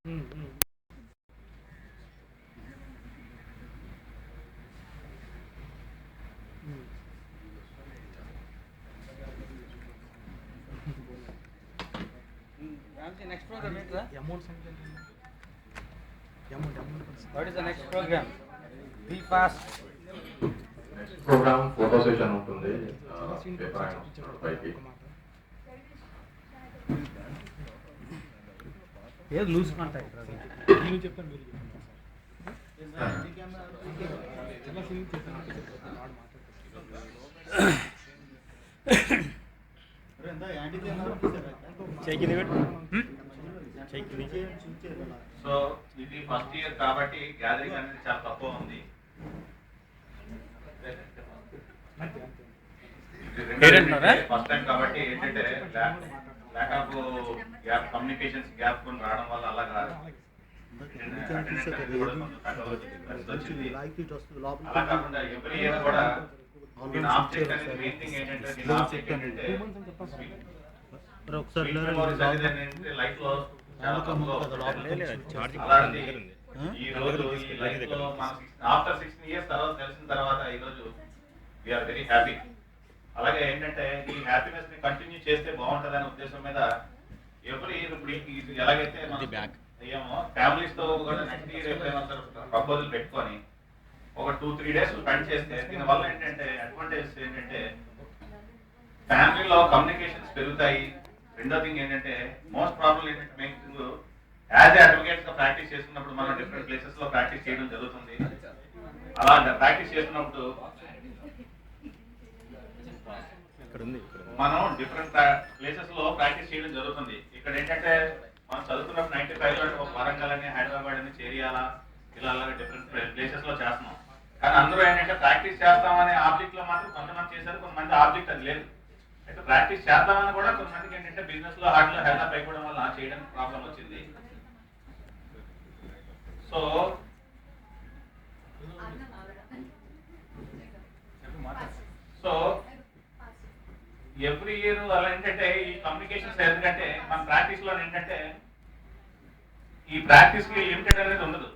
Next program is what is the next program? Be fast. Next program photo session ఉంటుంది paper ఆయన వస్తున్నాడు పైకి ఏదో లూజ్ కాంటాక్ట్ నేను చెప్తాను మీరు సో ఇది ఫస్ట్ ఇయర్ కాబట్టి గ్యాదరింగ్ అనేది చాలా తక్కువ ఉంది. ఫస్ట్ టైం కాబట్టి ఏంటంటే lack of gap communications gap కొని రావడం వల్ల అలాగా అలా కాకుండా ఎవ్రీ ఇయర్ కూడా దీని ఆబ్జెక్ట్ అనేది మెయిన్ థింగ్ ఏంటంటే దీని ఆబ్జెక్ట్ ఏంటంటే లైఫ్ లో చాలా తక్కువ అలాంటి ఈ రోజు ఈ లైఫ్ లో ఆఫ్టర్ 16 ఇయర్స్ తర్వాత తెలిసిన తర్వాత ఈ రోజు వీఆర్ వెరీ హ్యాపీ. అలాగే ఏంటంటే ఈ హ్యాపీనెస్ ని కంటిన్యూ చేస్తే బాగుంటది అనే ఉద్దేశం మీద ఎవ్రీ ఇప్పుడు ఎలాగైతే మనం ఏమో ఫ్యామిలీస్ తో కూడా నెక్స్ట్ ఇయర్ ఎప్పుడైనా ప్రపోజల్ పెట్టుకొని ఒక 2-3 డేస్ స్పెండ్ చేస్తే దీనివల్ల ఏంటంటే అడ్వాంటేజెస్ ఏంటంటే ఫ్యామిలీలో కమ్యూనికేషన్స్ పెరుగుతాయి. రెండో థింగ్ ఏంటంటే మోస్ట్ ప్రాబ్లం ఏంటంటే main thing as a advocates గా ప్రాక్టీస్ చేస్తున్నప్పుడు మనం డిఫరెంట్ ప్లేసెస్ లో ప్రాక్టీస్ చేయడం జరుగుతుంది. అలా ప్రాక్టీస్ చేస్తున్నప్పుడు మనం డిఫరెంట్ ప్లేసెస్ లో ప్రాక్టీస్ చేయడం జరుగుతుంది. ఇక్కడ ఏంటంటే మనం చదువుకున్నప్పుడు 95 లో వరంగల్ అని హైదరాబాద్ అని చేరియాలా ఇలా డిఫరెంట్ ప్లేసెస్ లో చేస్తున్నాం. కానీ అందరూ ఏంటంటే ప్రాక్టీస్ చేస్తామనే ఆబ్జెక్ట్ లో మాత్రం కొంతమంది చేశారు, కొంతమంది ఆబ్జెక్ట్ అది లేదు. అయితే ప్రాక్టీస్ చేద్దామని కూడా కొంతమందికి ఏంటంటే బిజినెస్ లో హార్డ్ లో హెల్ప్ అయిపోవడం వల్ల చేయడానికి ప్రాబ్లం వచ్చింది. సో ఎవ్రీ ఇయర్ అలా ఏంటంటే ఈ కమ్యూనికేషన్స్ ఎందుకంటే మన ప్రాక్టీస్ లో ఏంటంటే ఈ ప్రాక్టీస్ కి లిమిటెడ్ అనేది ఉండదు.